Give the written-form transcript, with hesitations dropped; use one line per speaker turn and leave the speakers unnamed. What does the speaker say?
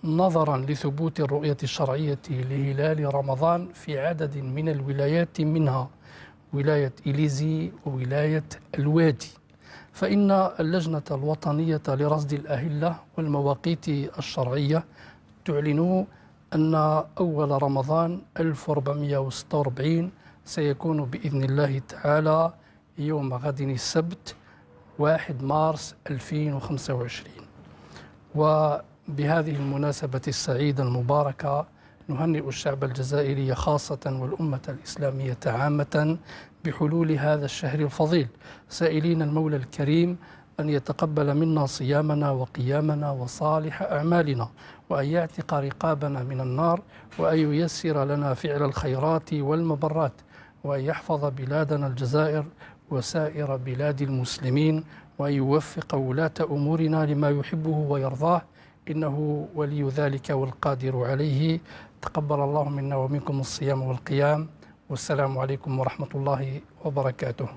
نظرا لثبوت الرؤية الشرعية لهلال رمضان في عدد من الولايات، منها ولاية إليزي وولاية الوادي، فإن اللجنة الوطنية لرصد الأهلة والمواقيت الشرعية تعلن أن أول رمضان 1446 سيكون بإذن الله تعالى يوم غد السبت 1 مارس 2025. وبهذه المناسبة السعيدة المباركة نهنئ الشعب الجزائري خاصة والأمة الإسلامية عامة بحلول هذا الشهر الفضيل، سائلين المولى الكريم أن يتقبل منا صيامنا وقيامنا وصالح أعمالنا، وأن يعتق رقابنا من النار، وأن ييسر لنا فعل الخيرات والمبرات، وأن يحفظ بلادنا الجزائر وسائر بلاد المسلمين، وأن يوفق ولاة أمورنا لما يحبه ويرضاه، إنه ولي ذلك والقادر عليه. تقبل الله منا ومنكم الصيام والقيام، والسلام عليكم ورحمة الله وبركاته.